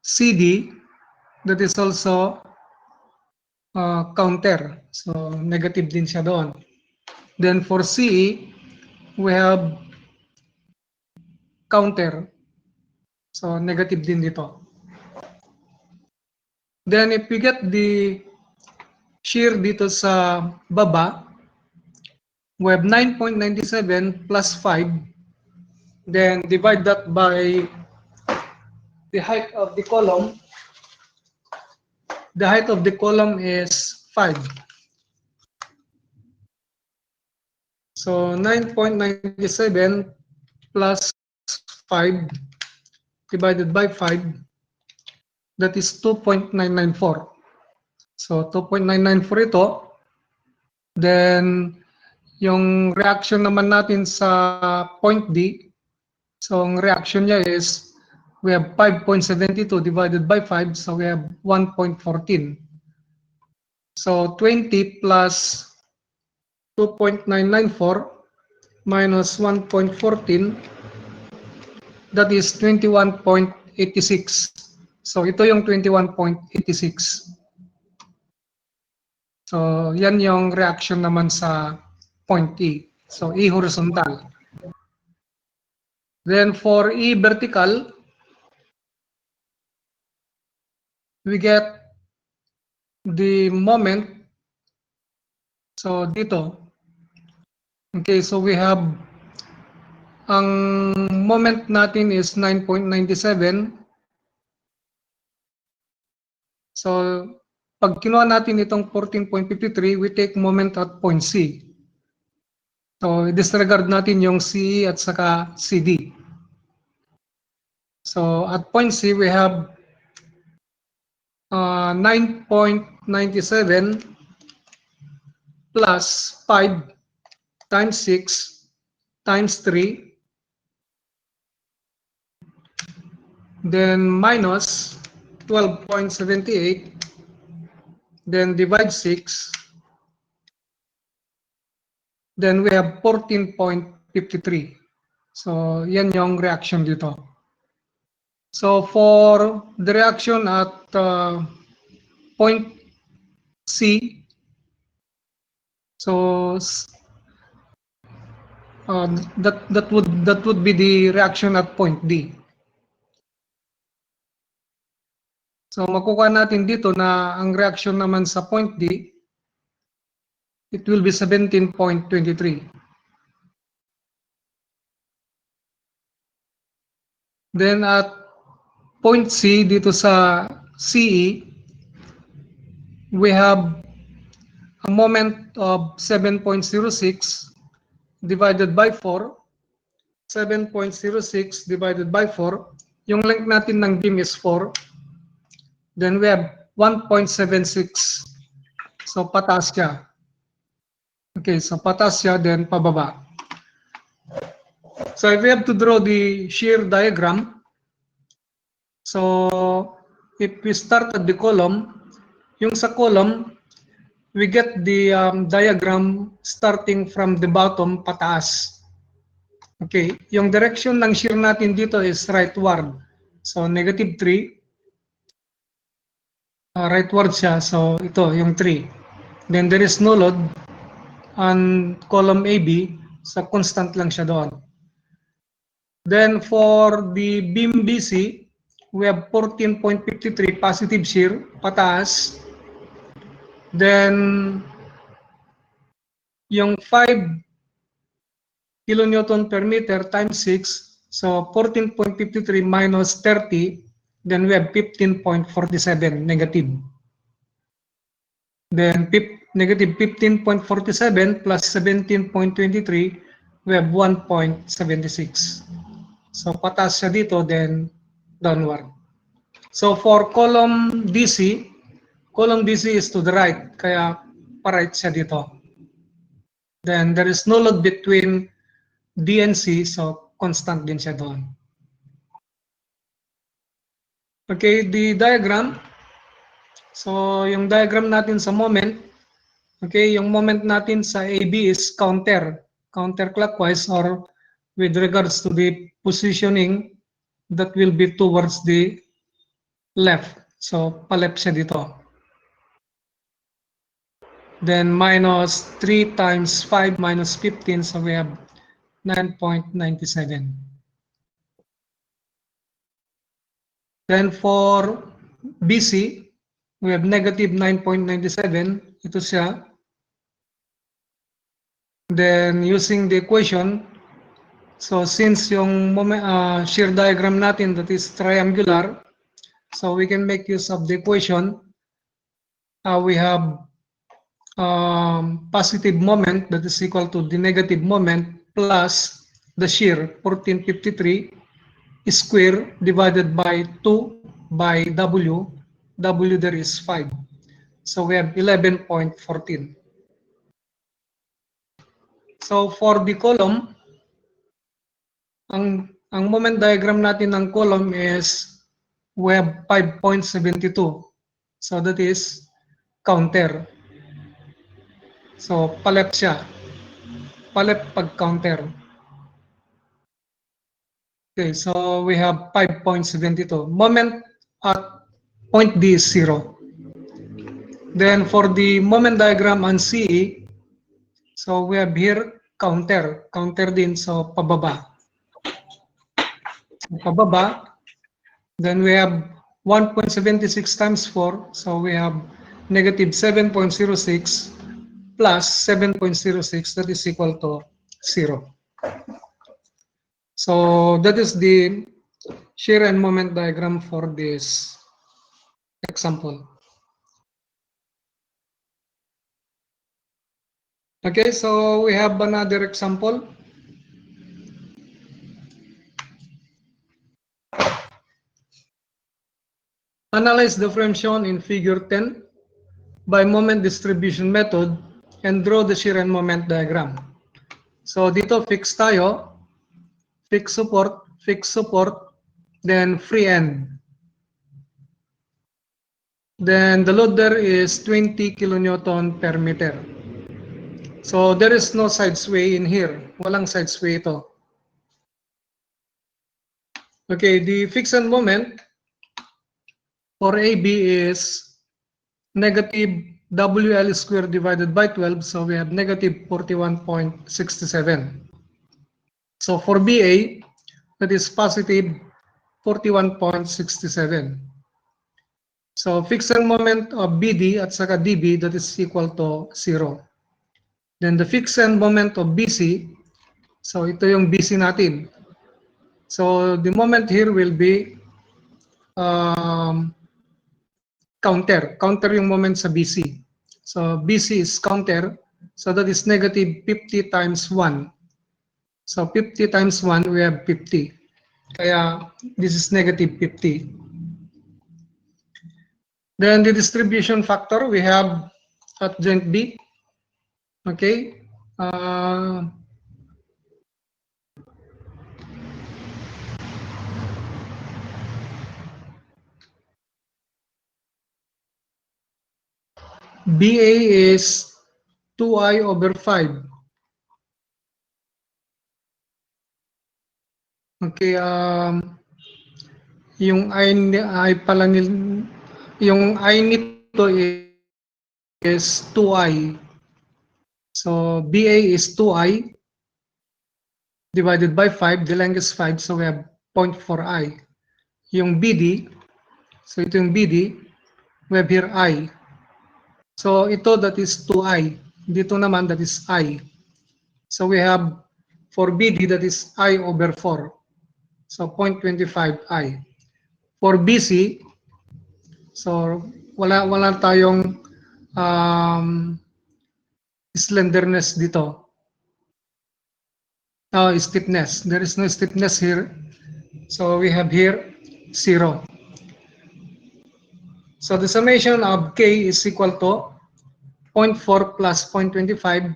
CD, that is also counter. So negative din siya doon. Then for CE, we have counter. So negative din dito. Then if we get the shear dito sa baba, we have 9.97 plus 5. Then divide that by the height of the column. The height of the column is 5. So 9.97 plus 5 divided by 5, that is 2.994. So 2.994 ito. Then yung reaction naman natin sa point D, so ang reaction niya is we have 5.72 divided by 5, so we have 1.14. So 20 plus 2.994 minus 1.14, that is 21.86. So ito yung 21.86. So yan yung reaction naman sa point E. So E horizontal. Then for E vertical, we get the moment. So dito, okay, so we have ang moment natin is 9.97. So pag kinuha natin itong 14.53, we take moment at point C. So disregard natin yung CE at saka CD. So at point C, we have 9.97 plus 5 times 6 times 3, then minus 12.78, then divide 6, then we have 14.53. So yan yung reaction dito. So for the reaction at point C, so that would be the reaction at point D. So makukuha natin dito na ang reaction naman sa point D, it will be 17.23. Then at point C dito sa CE, we have a moment of 7.06 divided by 4. 7.06 divided by 4. Yung length natin ng beam is 4. Then we have 1.76. So pataas siya. Okay, so pataas siya, then pababa. So if we have to draw the shear diagram, so if we start at the column, yung sa column, we get the diagram starting from the bottom pataas. Okay, yung direction ng shear natin dito is rightward. So negative 3. Rightward siya, so ito yung 3. Then there is no load on column AB, so constant lang siya doon. Then for the beam BC, we have 14.53 positive shear, pataas. Then yung 5 kilonewton per meter times 6, so 14.53 minus 30, then we have 15.47 negative. Then negative 15.47 plus 17.23, we have 1.76. So pataas siya dito, then downward. So for column DC is to the right, kaya pa-right siya dito. Then there is no load between D and C, so constant din siya doon. Okay, the diagram. So yung diagram natin sa moment, okay, yung moment natin sa AB is counterclockwise, or with regards to the positioning that will be towards the left. So, pa-left siya dito. Then minus 3 times 5 minus 15, so we have 9.97. Then for BC, we have negative 9.97. Ito siya. Then using the equation, so since yung shear diagram natin that is triangular, so we can make use of the equation. We have positive moment that is equal to the negative moment plus the shear 1453 square divided by 2 by W. W there is 5. So we have 11.14. So for the column, ang moment diagram natin ng column is we have 5.72. So that is counter. So pa-left siya. Pa-left pag counter. Okay, so we have 5.72. Moment at point D is 0. Then for the moment diagram on CE, so we have here counter. Counter din, so pababa. Pababa. Then we have 1.76 times 4. So we have negative 7.06 plus 7.06. That is equal to 0. So that is the shear and moment diagram for this example. Okay, so we have another example. Analyze the frame shown in figure 10 by moment distribution method and draw the shear and moment diagram. So dito fix tayo, fix support, then free end. Then the load there is 20 kilonewton per meter. So there is no side sway in here. Walang side sway ito. Okay, the fixed moment for AB is negative WL squared divided by 12, so we have negative 41.67. So for BA, that is positive 41.67. So fixed moment of BD at saka DB, that is equal to 0. Then the fixed moment of BC, so ito yung BC natin. So the moment here will be counter yung moment sa BC. So BC is counter, so that is negative 50 times 1. So 50 times 1, we have 50. Kaya this is negative 50. Then the distribution factor we have at joint B. Okay. BA is 2I over 5. Okay, yung I pala yung I nito is 2I. So BA is 2I divided by 5. The length is 5, so we have 0.4I. Yung BD, so ito yung BD, we have here I. So ito, that is 2I. Dito naman, that is I. So we have for BD, that is I over 4. So 0.25I. For BC, so wala tayong slenderness dito. Stiffness. There is no stiffness here. So we have here 0. So the summation of K is equal to 0.4 plus 0.25.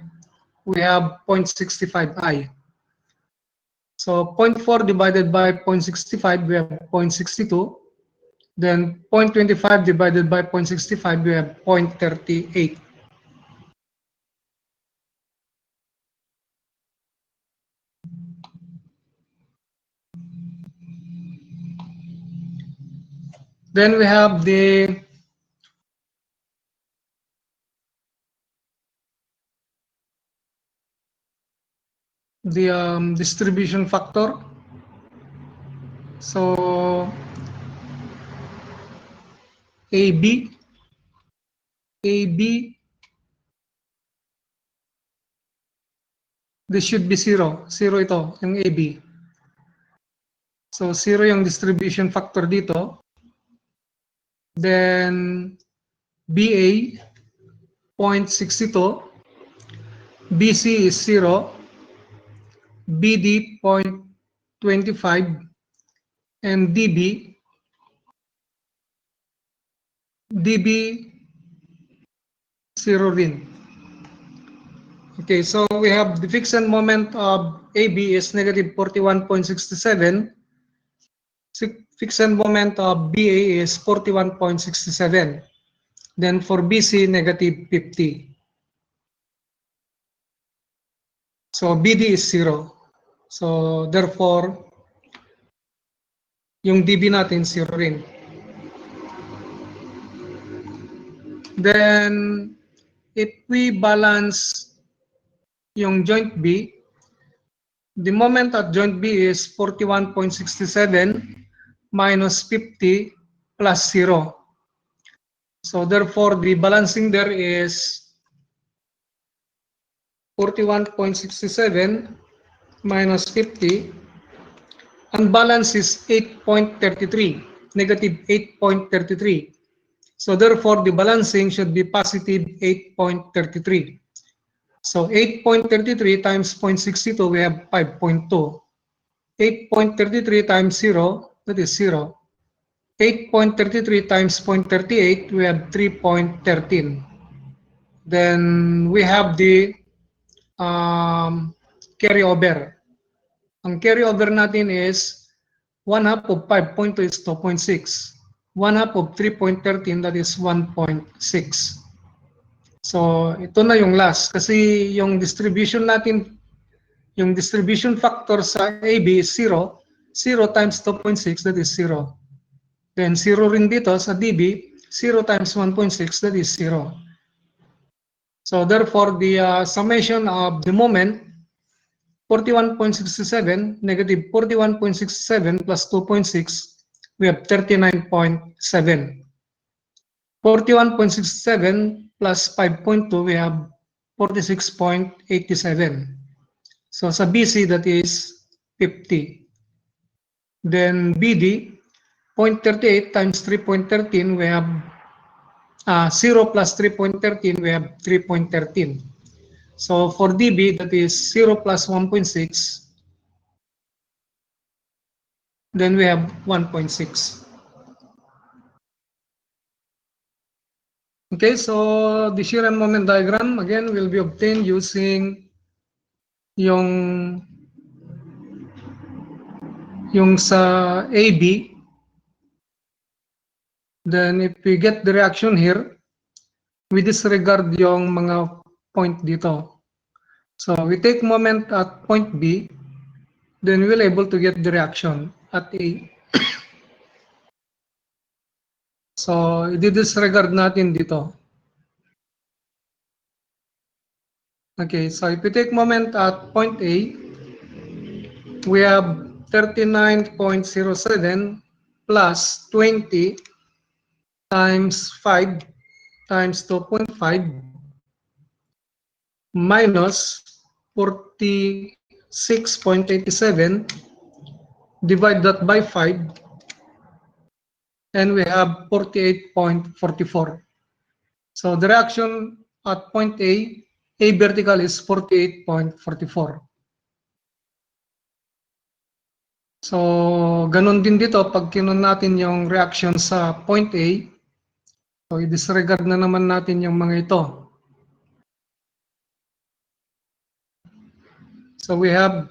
We have 0.65I. So 0.4 divided by 0.65, we have 0.62. Then 0.25 divided by 0.65, we have 0.38. Then we have the distribution factor. So AB, this should be 0. 0 ito, yung AB. So 0 yung distribution factor dito. Then BA, 0.62. BC is 0. BD, 0.25. And DB 0 rin. Okay, so we have the fixed moment of AB is negative 41.67. Fixed moment of BA is 41.67. Then for BC, negative 50. So BD is 0. So therefore, yung DB natin 0 rin. Then if we balance yung joint B, the moment at joint B is 41.67 minus 50 plus 0. So therefore, the balancing there is 41.67 minus 50. Unbalance is 8.33, negative 8.33. So therefore, the balancing should be positive 8.33. So 8.33 times 0.62, we have 5.2. 8.33 times 0, that is 0. 8.33 times 0.38, we have 3.13. Then we have the carryover. Ang carryover natin is 1/2 of 5.2 is 2.6. 1/2 of 3.13, that is 1.6. So ito na yung last kasi yung distribution natin, yung distribution factor sa AB is 0. 0 times 2.6, that is 0. Then 0 rin dito sa DB, 0 times 1.6, that is 0. So therefore, the summation of the moment, 41.67, negative 41.67 plus 2.6, we have 39.7. 41.67 plus 5.2, we have 46.87. So sa BC, that is 50. Then BD, 0.38 times 3.13, we have 0 plus 3.13, we have 3.13. So for DB, that is 0 plus 1.6, then we have 1.6. Okay, so the shear and moment diagram, again, will be obtained using yung sa AB. Then if we get the reaction here, we disregard yung mga point dito. So we take moment at point B, then we'll able to get the reaction at A. So i-disregard natin dito. Okay, so if we take moment at point A, we have 39.07 plus 20 times 5 times 2.5 minus 46.87, divide that by 5, and we have 48.44. So the reaction at point A vertical is 48.44. So ganun din dito, pag kinon natin yung reaction sa point A, so i-disregard na naman natin yung mga ito. So we have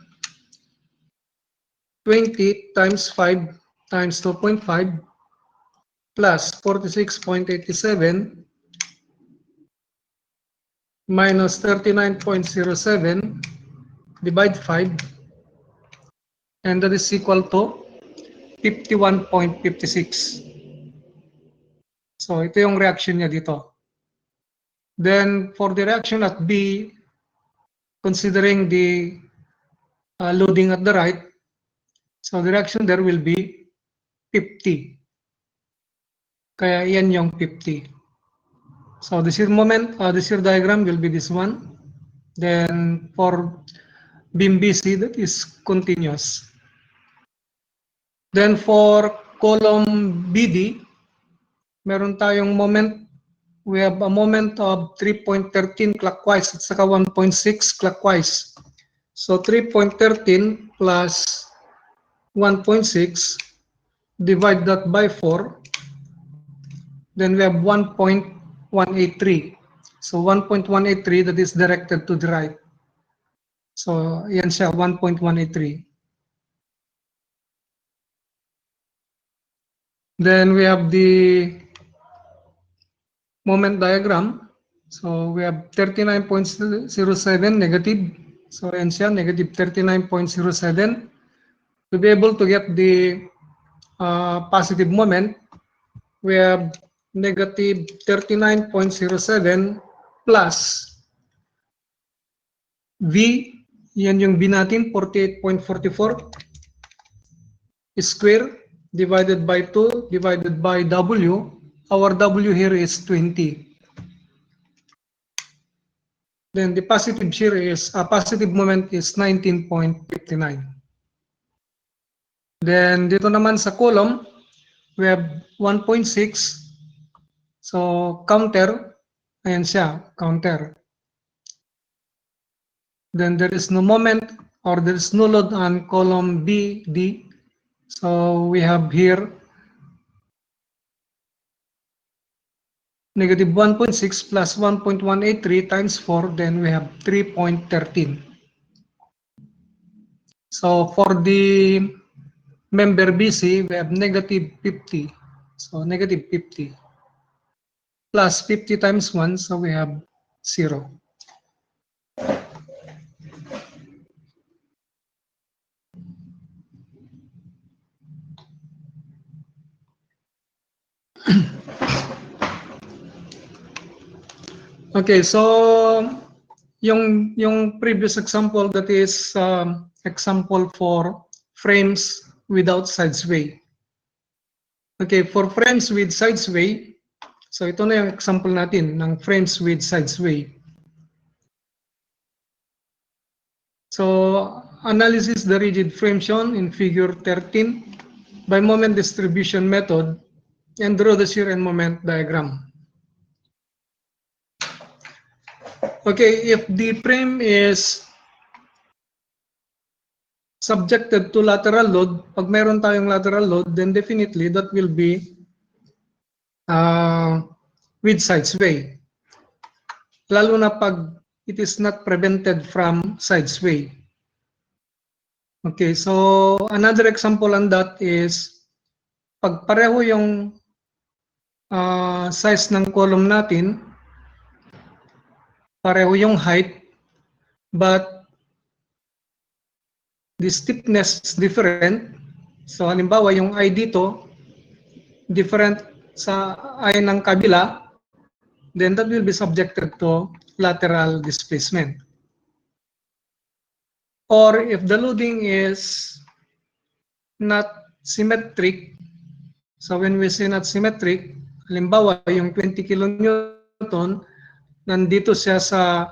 20 times 5 times 2.5 plus 46.87 minus 39.07 divide 5, and that is equal to 51.56. So ito yung reaction niya dito. Then for the reaction at B, considering the loading at the right, so the reaction there will be 50. Kaya yan yung 50. So the shear moment, the shear diagram will be this one. Then for beam BC, that is continuous. Then for column BD, meron tayong moment. We have a moment of 3.13 clockwise at saka 1.6 clockwise. So 3.13 plus 1.6, divide that by 4, then we have 1.183. So 1.183, that is directed to the right. So yan siya, 1.183. Then we have the moment diagram. So we have 39.07 negative. So yan siya, negative 39.07. To be able to get the positive moment, we have negative 39.07 plus V, yan yung V natin, 48.44 square divided by 2 divided by W. Our W here is 20. Then the positive shear is, positive moment is 19.59. Then dito naman sa column, we have 1.6. So counter, ayan siya, counter. Then there is no moment or there is no load on column B, D. So we have here negative 1.6 plus 1.183 times 4, then we have 3.13. So for the member BC, we have negative 50. So negative 50 plus 50 times 1, so we have 0. Okay, so yung previous example, that is example for frames without side sway. Okay, for frames with side sway, so ito na yung example natin ng frames with side sway. So analysis the rigid frame shown in figure 13 by moment distribution method and draw the shear and moment diagram. Okay, if the frame is subjected to lateral load, pag meron tayong lateral load, then definitely that will be with side sway. Lalo na pag it is not prevented from side sway. Okay, so another example on that is pag pareho yung size ng column natin, pareho yung height, but the stiffness is different. So halimbawa yung I dito different sa I ng kabila, then that will be subjected to lateral displacement. Or if the loading is not symmetric, so when we say not symmetric, halimbawa yung 20 kilonewton, nandito siya sa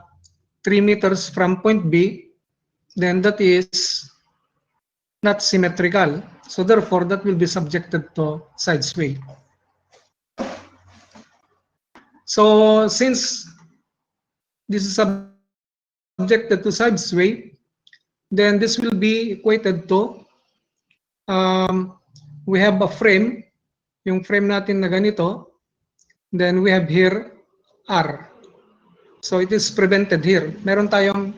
3 meters from point B, then that is not symmetrical. So therefore, that will be subjected to side sway. So since this is subjected to side sway, then this will be equated to, we have a frame, yung frame natin na ganito, then we have here R. So it is prevented here. Meron tayong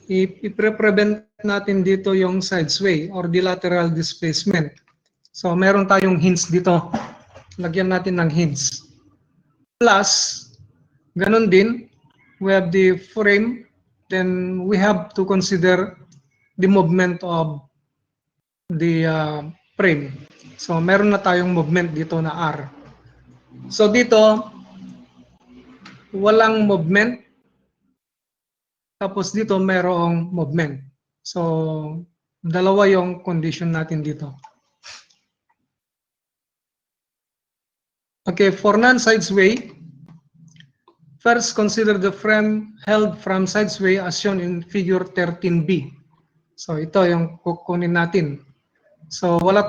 i-prevent natin dito yung side sway or the lateral displacement. So meron tayong hinge dito. Lagyan natin ng hinge. Plus, ganun din, we have the frame, then we have to consider the movement of the frame. So meron na tayong movement dito na R. So dito, walang movement. Tapos dito, merong movement. So, dalawa yung condition natin dito. Okay, for non-sides way, first consider the frame held from sides way as shown in figure 13B. So, ito yung kukunin natin. So, wala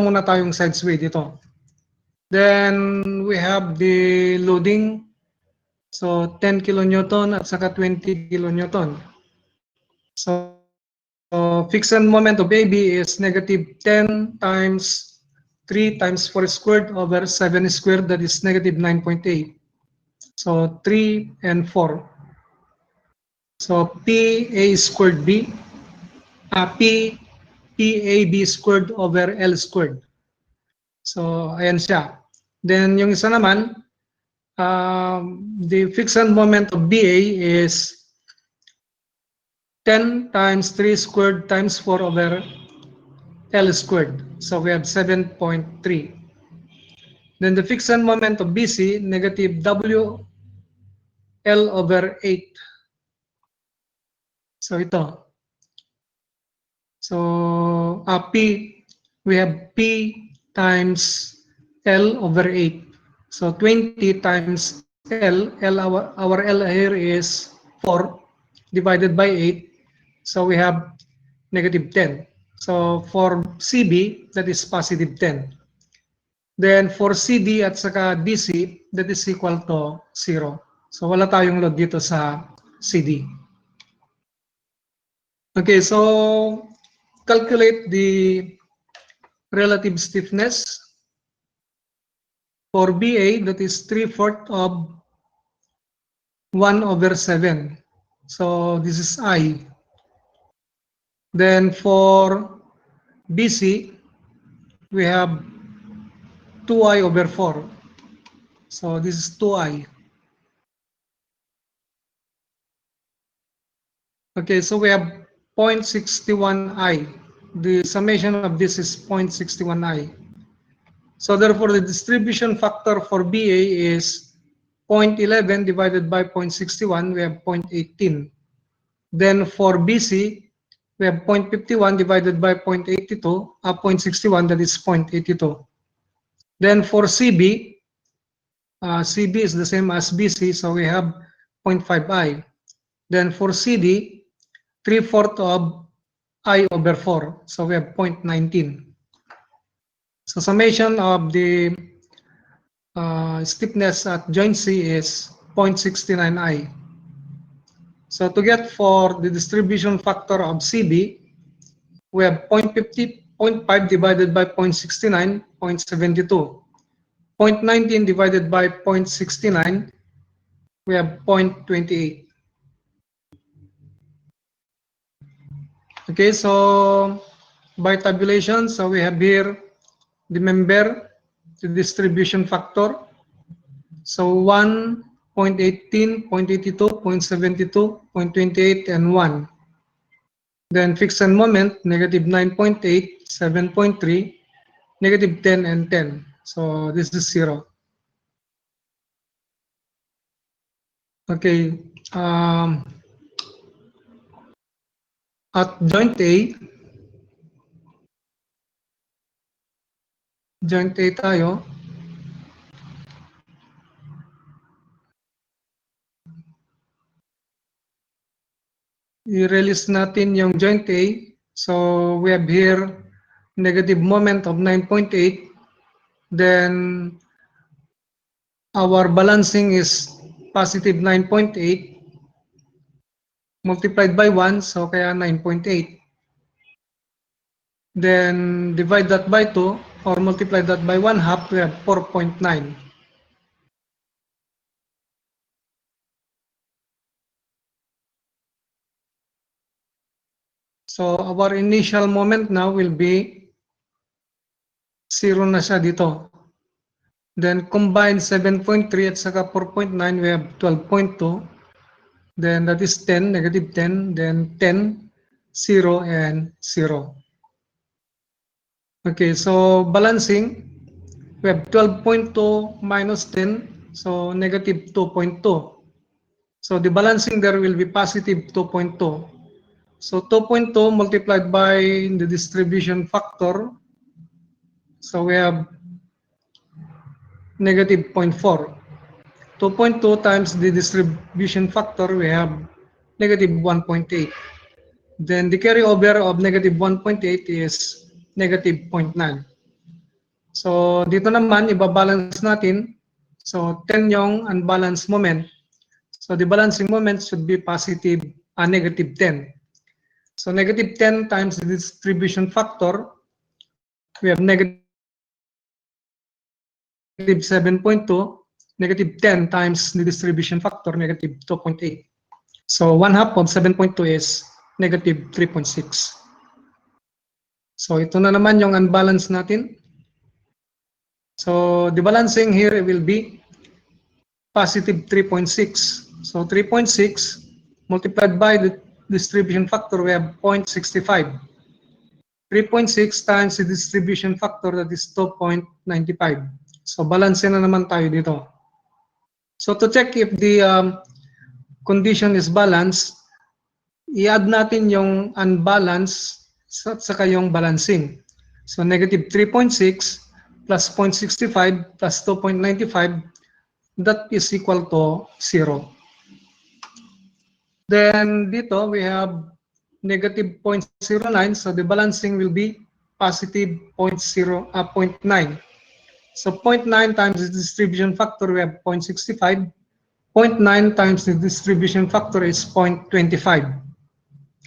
muna tayong sides way dito. Then, we have the loading. So, 10 kilonewton at saka 20 kilonewton. So, fixed moment of AB is negative 10 times 3 times 4 squared over 7 squared, that is negative 9.8. So 3 and 4. So PA squared B, PAB squared over L squared. So ayan siya. Then yung isa naman, the fixed moment of BA is 10 times 3 squared times 4 over L squared. So we have 7.3. Then the fixed moment of BC, negative W L over 8. So ito. So P, we have P times L over 8. So 20 times L, our L here is 4 divided by 8. So we have negative 10. So for CB, that is positive 10. Then for CD at saka DC, that is equal to 0. So wala tayong load dito sa CD. Okay, so calculate the relative stiffness for BA, that is 3/4 of 1 over 7. So this is I. Then for BC, we have 2I over 4. So this is 2I. Okay, so we have 0.61I. The summation of this is 0.61I. So therefore, the distribution factor for BA is 0.11 divided by 0.61, we have 0.18. Then for BC, we have 0.51 divided by 0.82, 0.61, that is 0.82. Then for CB, CB is the same as BC, so we have 0.5I. Then for CD, 3/4 of I over 4. So we have 0.19. So summation of the stiffness at joint C is 0.69I. So to get for the distribution factor of CB, we have 0.5 divided by 0.69, 0.72. 0.19 divided by 0.69, we have 0.28. Okay, so by tabulation, so we have here the member, the distribution factor. So 1, 0.18, 0.82, 0.72, 0.28, and 1. Then fixed moment, negative 9.8, 7.3, negative 10, and 10. So this is 0. Okay. At joint A tayo. I-release natin yung joint A. So we have here negative moment of 9.8. Then our balancing is positive 9.8 multiplied by 1, so kaya 9.8. Then divide that by 2 or multiply that by 1/2, we have 4.9. So our initial moment now will be 0 na siya dito. Then combine 7.3 at saka 4.9, we have 12.2. Then that is 10, negative 10, then 10, 0, and 0. Okay, so balancing, we have 12.2 minus 10, so negative 2.2. So the balancing there will be positive 2.2. So 2.2 multiplied by the distribution factor, so we have negative 0.4. 2.2 times the distribution factor, we have negative 1.8. Then the carryover of negative 1.8 is negative 0.9. So dito naman, ibabalance natin. So 10 yung unbalanced moment. So the balancing moment should be positive, negative 10. So negative 10 times the distribution factor, we have negative 7.2. Negative 10 times the distribution factor, negative 2.8. So 1/2 of 7.2 is negative 3.6. So ito na naman yung unbalance natin. So the balancing here will be positive 3.6. So 3.6 multiplied by the distribution factor, we have 0.65. 3.6 times the distribution factor, that is 2.95. So balance na naman tayo dito. So to check if the condition is balanced, i-add natin yung unbalance at saka yung balancing. So negative 3.6 plus 0.65 plus 2.95, that is equal to 0. Then dito we have negative 0.09, so the balancing will be positive 0.9. So 0.9 times the distribution factor, we have 0.65. 0.9 times the distribution factor is 0.25.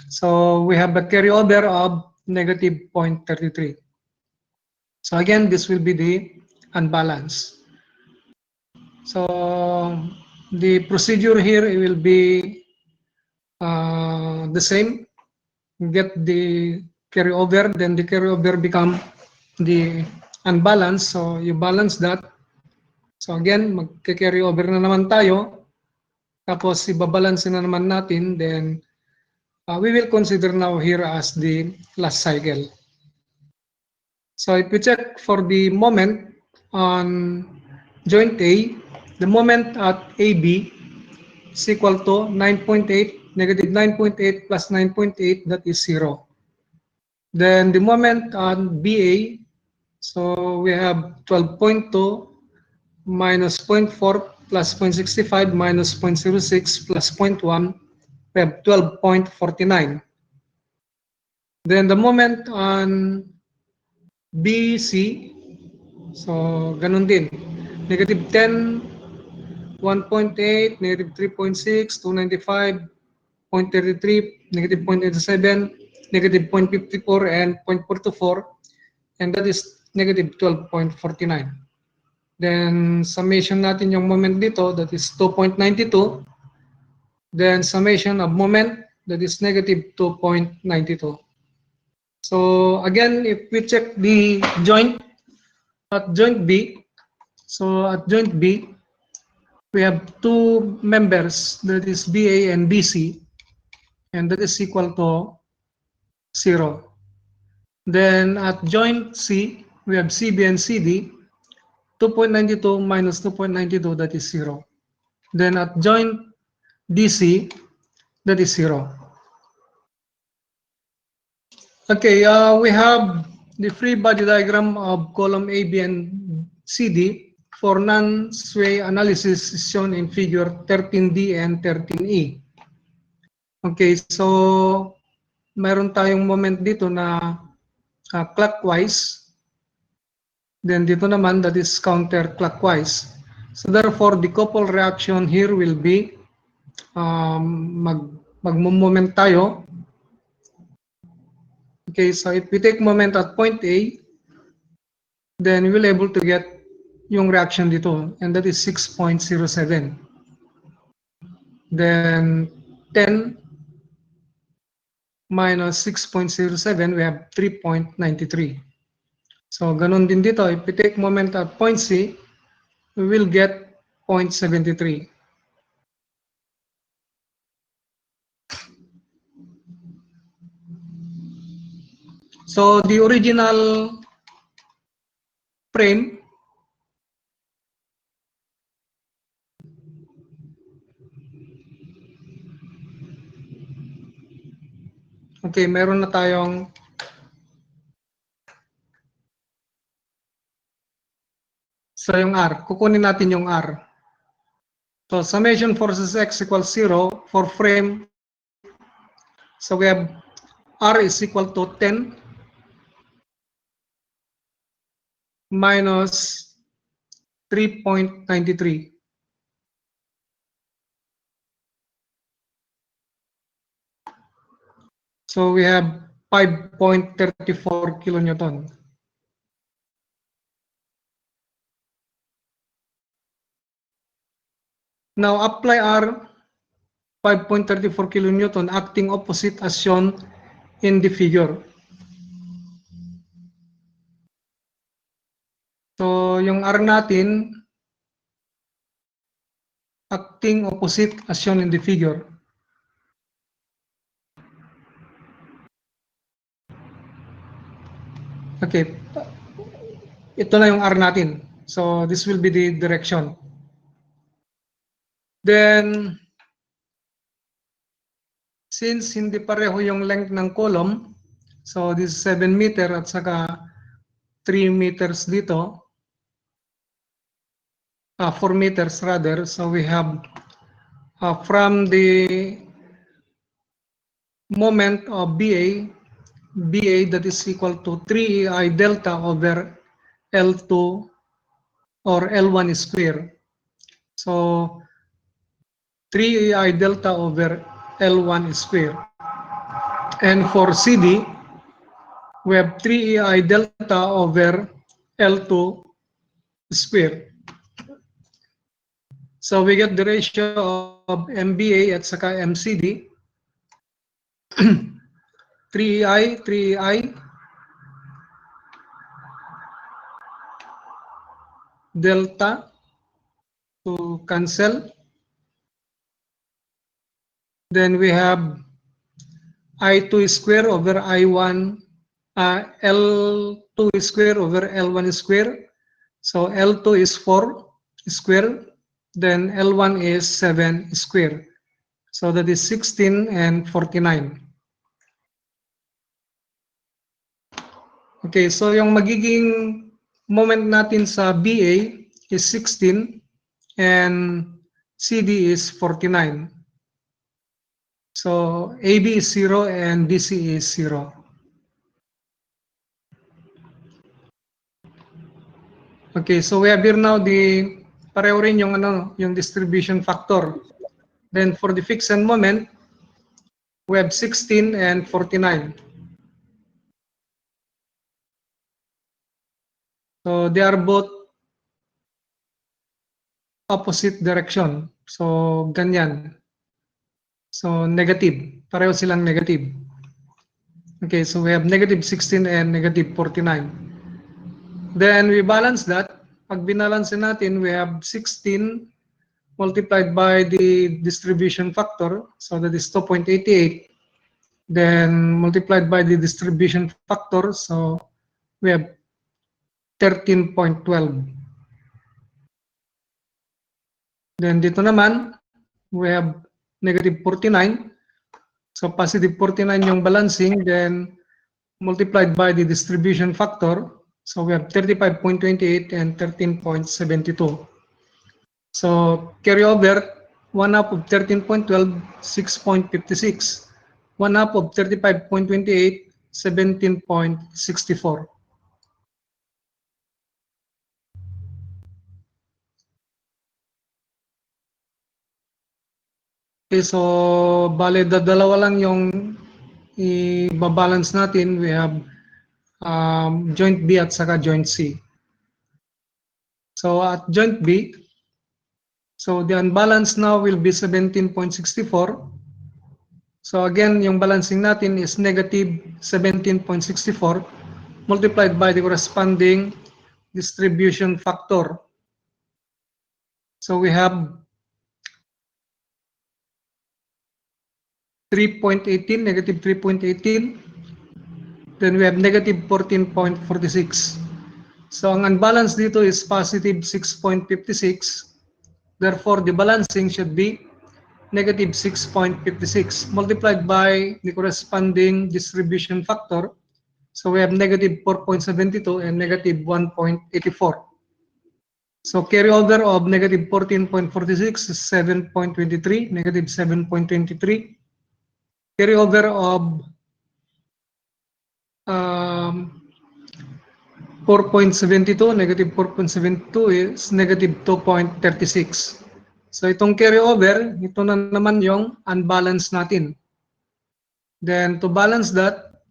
So we have a carryover of negative 0.33. So again, this will be the unbalance. So the procedure here will be the same. Get the carryover, then the carryover become the unbalance. So you balance that. So again, magka-carry over na naman tayo. Tapos ibabalance na naman natin. Then we will consider now here as the last cycle. So if we check for the moment on joint A, the moment at AB is equal to 9.8, negative 9.8 plus 9.8, that is 0. Then the moment on BA, so we have 12.2 minus 0.4 plus 0.65 minus 0.06 plus 0.1, we have 12.49. Then the moment on BC, so ganun din. Negative 10, 1.8, negative 3.6, 295, 0.33, negative 0.87, negative 0.54, and 0.44. And that is negative 12.49. Then summation natin yung moment dito, that is 2.92. Then summation of moment, that is negative 2.92. So again, if we check the joint at joint B, so at joint B, we have two members, that is BA and BC, and that is equal to 0. Then at joint C, we have CB and CD. 2.92 minus 2.92, that is 0. Then at joint DC, that is 0. Okay, we have the free body diagram of column A, B, and CD for non-sway analysis is shown in figure 13D and 13E. Okay, so meron tayong moment dito na clockwise. Then dito naman, that is counterclockwise. So therefore, the couple reaction here will be mag-moment tayo. Okay, so if we take moment at point A, then we will able to get yung reaction dito, and that is 6.07. Then 10 minus 6.07, we have 3.93. So ganun din dito, if we take moment at point C, we will get 0.73. So the original frame Okay, meron na tayong yung R. Kukunin natin yung R. So summation forces X equals 0 for frame. So we have R is equal to 10 minus 3.93. So we have 5.34 kilonewton. Now apply R 5.34 kilonewton acting opposite as shown in the figure. So yung R natin acting opposite as shown in the figure. Okay. Ito na yung R natin. So this will be the direction. Then since hindi pareho yung length ng column, so this is 7 meter at saka 3 meters dito, 4 meters rather. So we have from the moment of BA that is equal to 3EI delta over L2 or L1 square. So 3EI delta over L1 square. And for CD, we have 3EI delta over L2 square. So we get the ratio of MBA at saka MCD. 3EI delta to cancel. Then we have I2 square over I1, L2 square over L1 square. So L2 is 4 square, then L1 is 7 square. So that is 16 and 49. Okay, so yung magiging moment natin sa BA is 16 and CD is 49. So AB is 0 and DC is 0. Okay, so we have here now the pareho rin yung yung distribution factor. Then for the fixed end moment, we have 16 and 49. So they are both opposite direction. So ganyan. So negative. Pareho silang negative. Okay, so we have negative 16 and negative 49. Then we balance that. Pag binalance natin, we have 16 multiplied by the distribution factor. So that is 2.88. Then multiplied by the distribution factor. So we have 13.12. Then dito naman, we have negative 49. So positive 49 yung balancing, then multiplied by the distribution factor. So we have 35.28 and 13.72. So carry over, 1/2 of 13.12, 6.56. 1/2 of 35.28, 17.64. Okay, so bale dalawa lang yung i-balance natin. We have joint B at saka joint C. So at joint B, so the unbalance now will be 17.64. So again, yung balancing natin is negative 17.64 multiplied by the corresponding distribution factor. So we have 3.18, negative 3.18. Then we have negative 14.46. So ang unbalance dito is positive 6.56. Therefore, the balancing should be negative 6.56 multiplied by the corresponding distribution factor. So we have negative 4.72 and negative 1.84. So carryover of negative 14.46 is 7.23, negative 7.23. Carryover of 4.72, negative 4.72 is negative 2.36. So itong carryover, ito na naman yung unbalance natin. Then to balance that,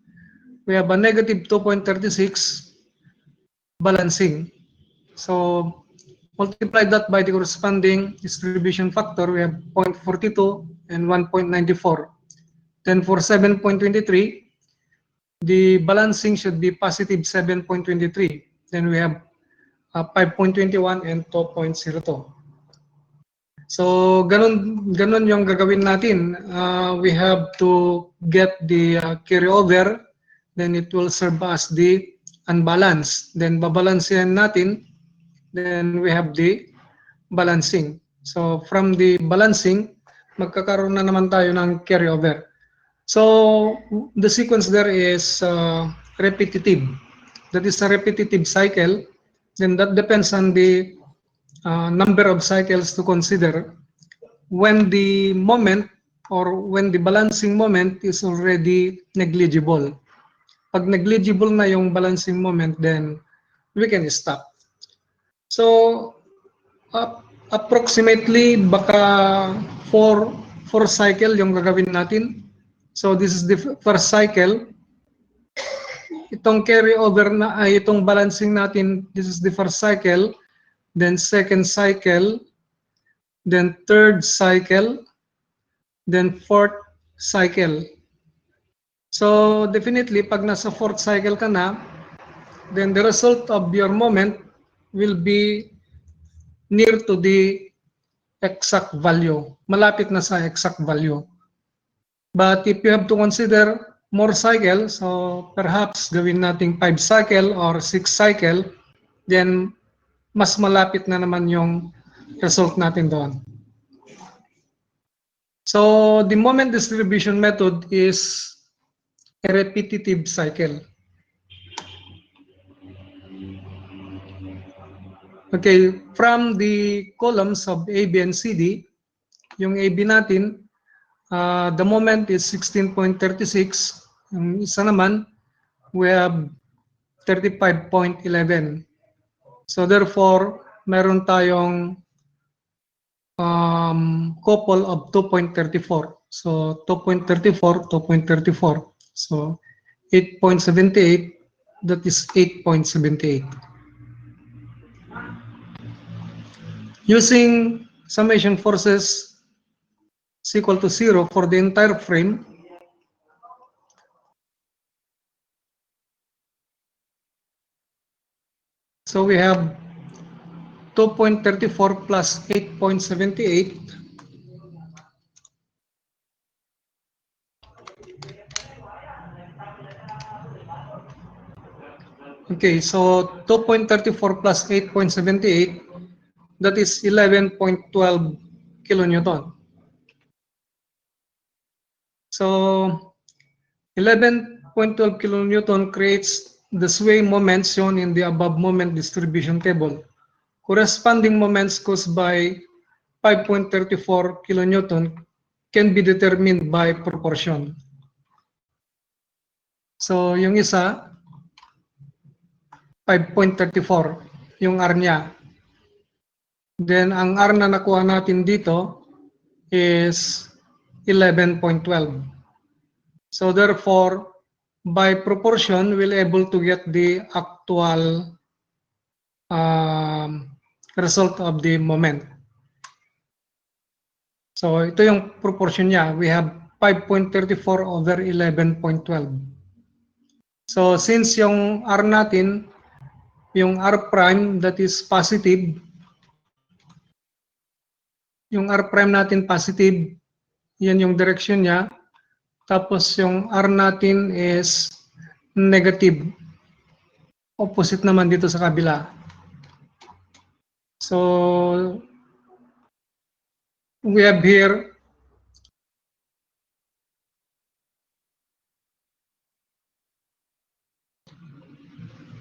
we have a negative 2.36 balancing. So multiply that by the corresponding distribution factor, we have 0.42 and 1.94. Then for 7.23, the balancing should be positive 7.23. Then we have 5.21 and 2.02. So ganun yung gagawin natin. We have to get the carryover, then it will serve as the unbalance. Then babalansehan natin, then we have the balancing. So from the balancing, magkakaroon na naman tayo ng carryover. So the sequence there is repetitive. That is a repetitive cycle. Then that depends on the number of cycles to consider. When the moment or when the balancing moment is already negligible. Pag negligible na yung balancing moment, then we can stop. So approximately baka 4 cycle yung gagawin natin. So this is the first cycle. Itong carryover na ay itong balancing natin, this is the first cycle, then second cycle, then third cycle, then fourth cycle. So definitely pag nasa fourth cycle ka na, then the result of your moment will be near to the exact value. Malapit na sa exact value. But if you have to consider more cycle, so perhaps gawin nating 5 cycle or 6 cycle, then mas malapit na naman yung result natin doon. So the moment distribution method is a repetitive cycle. Okay, from the columns of A, B, and CD, yung AB natin, the moment is 16.36. Yung isa naman, we have 35.11. So therefore, meron tayong couple of 2.34. So 2.34, 2.34. So 8.78, that is 8.78. Using summation forces is equal to 0 for the entire frame, so we have 2.34 plus 8.78. Okay, so 2.34 plus 8.78, that is 11.12 kilonewton. So 11.12 kilonewton creates the sway moments shown in the above moment distribution table. Corresponding moments caused by 5.34 kilonewton can be determined by proportion. So yung isa, 5.34 yung R niya. Then ang R na nakuha natin dito is 11.12. So therefore, by proportion, we'll able to get the actual result of the moment. So ito yung proportion niya. We have 5.34 over 11.12. So since yung R natin, yung R prime that is positive, yung R prime natin positive, yan yung direction niya. Tapos yung R natin is negative. Opposite naman dito sa kabila. So we have here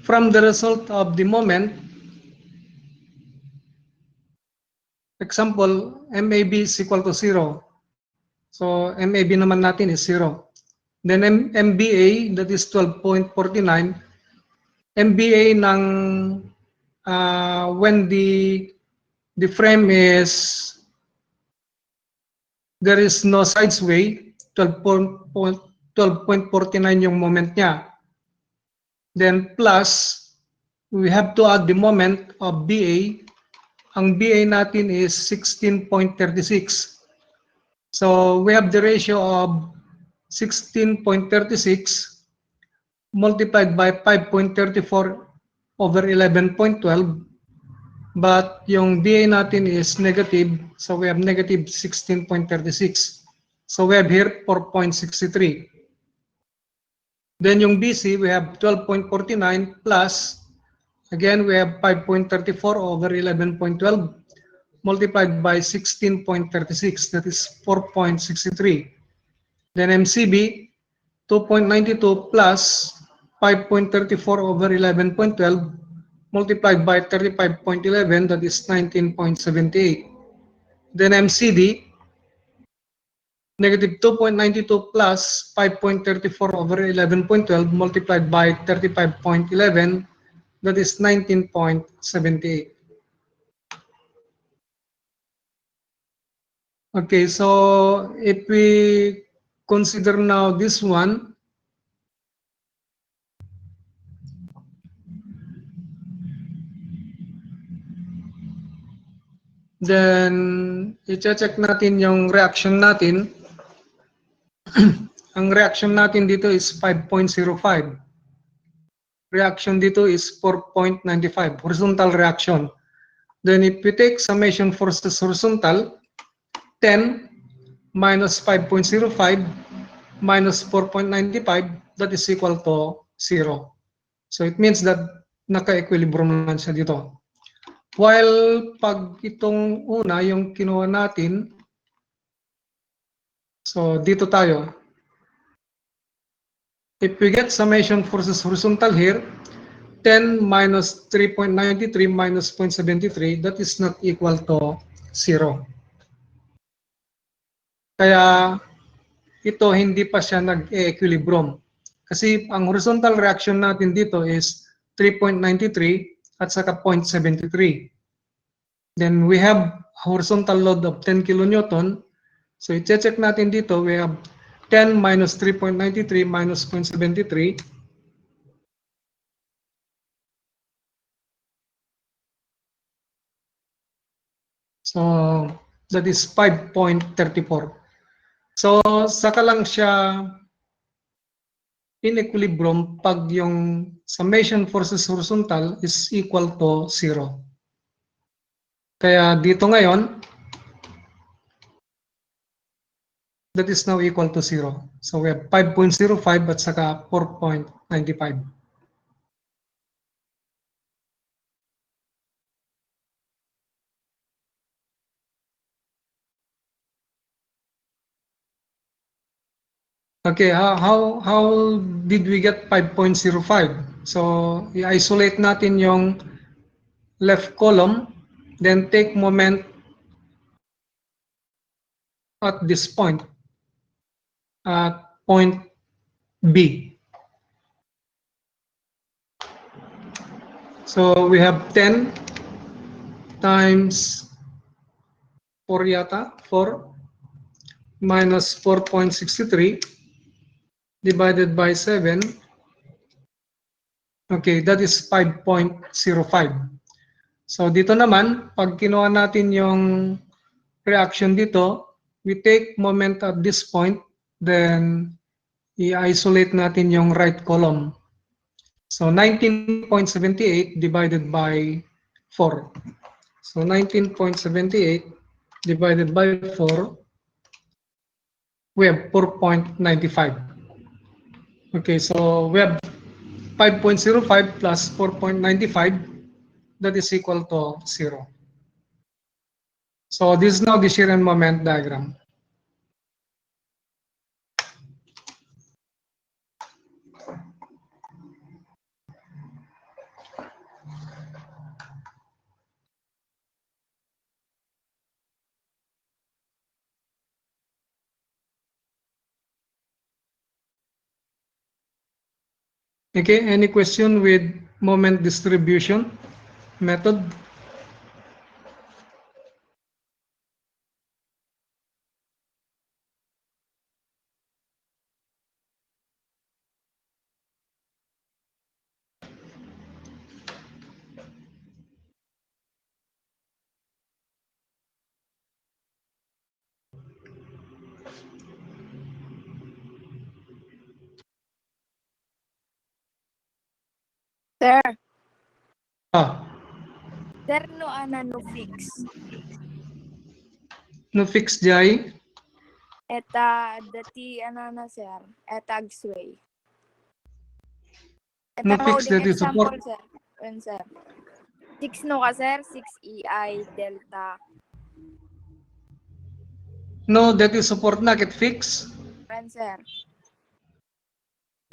from the result of the moment, example, MAB is equal to 0. So MAB naman natin is 0. Then MBA, that is 12.49. MBA ng when the frame is, there is no sideway, 12.49 yung moment niya. Then plus, we have to add the moment of BA. Ang BA natin is 16.36. So we have the ratio of 16.36 multiplied by 5.34 over 11.12. But yung BA natin is negative, so we have negative 16.36. So we have here 4.63. Then yung BC, we have 12.49 plus, again, we have 5.34 over 11.12 multiplied by 16.36, that is 4.63. Then MCB, 2.92 plus 5.34 over 11.12 multiplied by 35.11, that is 19.78. Then MCD, negative 2.92 plus 5.34 over 11.12 multiplied by 35.11, that is 19.78. Okay, so if we consider now this one, then i-check natin yung reaction natin. Ang reaction natin dito is 5.05. Reaction dito is 4.95, horizontal reaction. Then if we take summation forces horizontal, 10 minus 5.05 minus 4.95, that is equal to 0. So it means that naka-equilibrium naman siya dito. While pag itong una, yung kinuha natin, so dito tayo. If we get summation forces horizontal here, 10 minus 3.93 minus 0.73, that is not equal to 0. Kaya ito hindi pa siya nag-equilibrium. Kasi ang horizontal reaction natin dito is 3.93 at saka 0.73. Then we have horizontal load of 10 kilonewton. So i-check natin dito, we have 10 minus 3.93 minus 0.73. So that is 5.34. So saka lang siya in equilibrium pag yung summation forces horizontal is equal to 0. Kaya dito ngayon, that is now equal to 0. So we have 5.05 at saka 4.95. Okay, how did we get 5.05? So i-isolate natin yung left column, then take moment at this point, at point B. So we have 10 times 4 yata, 4 minus 4.63 divided by 7. Okay, that is 5.05. So dito naman, pag kinuha natin yung reaction dito, we take moment at this point, then i-isolate natin yung right column. So 19.78 divided by 4. So 19.78 divided by 4, we have 4.95. Okay, so we have 5.05 plus 4.95, that is equal to 0. So this is now the shear and moment diagram. Okay, any question with moment distribution method? Sir, Ah, sir, no, no fix. no fix jay. Eta, dati, na, sir. Eta, agsway. Eta, No fix mauding that is example, support. sir. When, sir. 6 no ka, sir. 6 EI delta. No, that is support na ket fix. When, sir.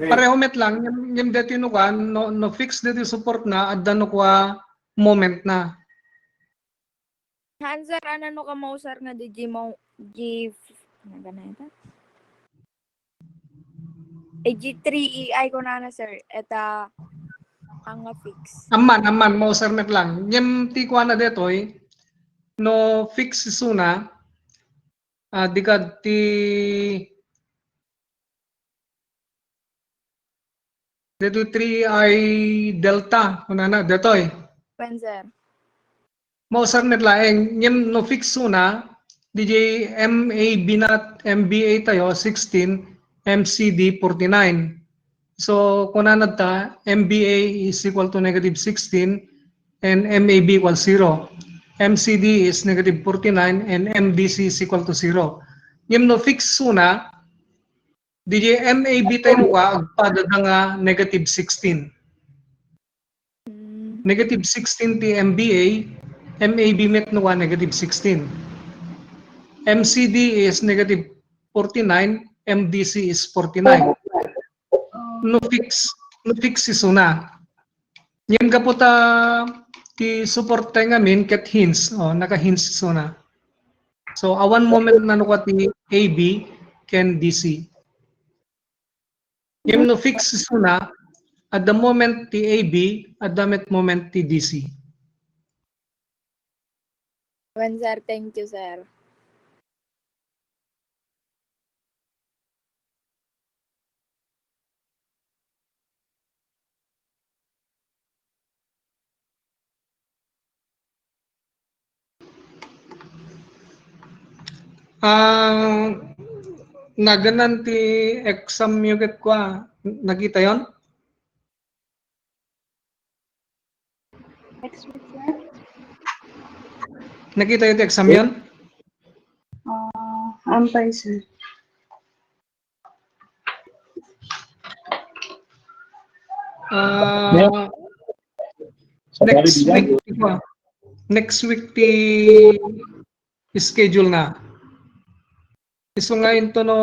Pareho met lang, yung dati no kan, no fix dati support na, at no kwa moment na. Han, sir, no ka mo, sir, nga di mo, ano na ito? G3EI ko na, sir. Eta, ang fix. Aman, mausar met lang. Yung ti kwa na detoy, no fix suna, di ka ti dito 3i delta, kuna na, detoy. When, sir. Mausar net laeng, yung no fix suna, DJ MAB na MBA tayo, 16, MCD 49. So, kung ta, MBA is equal to negative 16 and MAB equals 0. MCD is negative 49 and MDC is equal to 0. Yung no fix suna, DJ MAB tayo ka, agpada nga negative 16. Negative 16 ti MBA, MAB met no negative 16. MCD is negative 49, MDC is 49. No fix si suna. Yan ka po ta ti support tayo ngamin ket hints, naka hints suna. So awan moment na no ti AB ken DC. Yung no fix si suna at the moment ti AB at the moment ti DC. When, sir. Thank you, sir. Naganan ti exam yuget kwa, nakita yon? Next week, sir. Nakita yung exam yon? Ampay, sir. Next week pa. Next week ti schedule na. Iso nga into no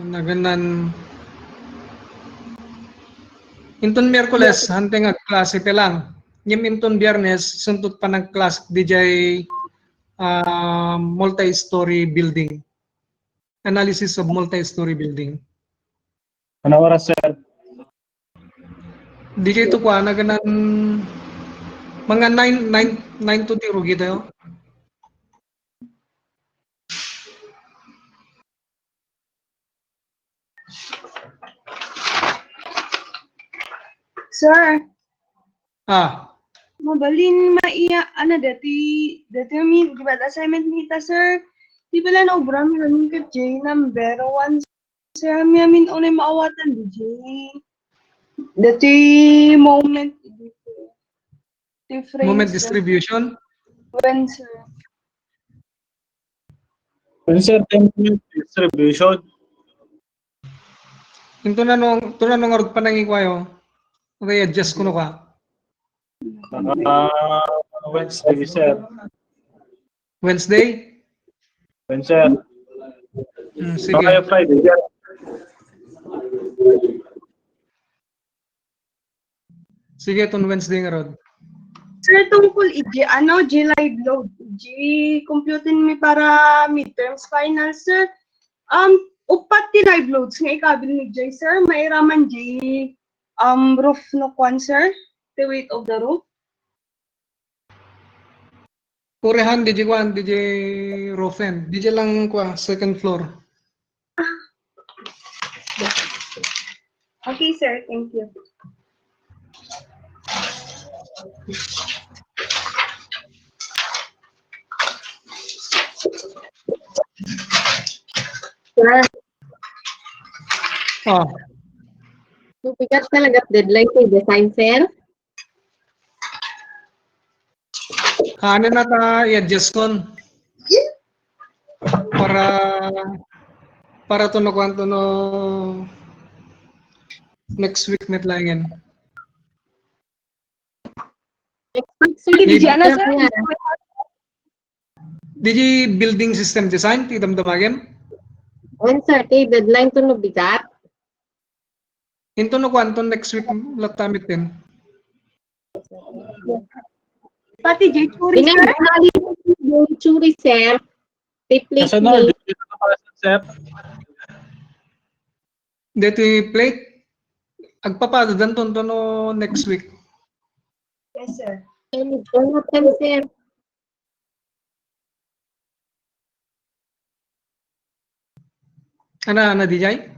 naganan inton Miyerkules hanteng ag klase pe lang. Ngem inton Biyernes suntot pa ng klase DJ multi-story building. Analysis of multi-story building. Ano oras, sir? DJ to pa naganan mga 9 to 0 gito. Sir, Mabalin maiya, dati mi, di ba, assignment nita, sir? Di pala na ubram, ramin ka, J, number 1, sir, amin, unay maawatan, di, J. Dati, moment, difference. moment distribution. When, sir? When, sir, moment distribution. Ito na nung arog pa nang ikwayo. Okay, adjust ko no ka. Wednesday, sir. Wednesday? When, sir? Sige. Kaya Friday, sir. Sige, itong Wednesday nga rod. Sir, tungkol J live load, computing mi para midterms final, sir. Upat ti live loads nga ikabil ni Jay, sir. Mairaman Jay roof no kwan, sir. The weight of the roof. Purehan DJ Kwan, DJ Rofen. DJ lang kwa second floor. Okay, sir. Thank you. Sir, Ah, bigat talaga deadline kay design, sir. kanin na ta i-adjust kon. Para to no kwanto no next week net langin. Sige, Libre DJ, ano, yan. sir? DJ building system design ti damdamagen. On sir, kay deadline to no bigat. Into no kwanto next week latamit din. Pati Jay Churi, sir. Pinag-ali yung churi, sir. Replace Kasunod, me. dito na para sa sir. Deti plate agpapado dan to no next week. Yes, sir. Ano, sir? Ana DJ?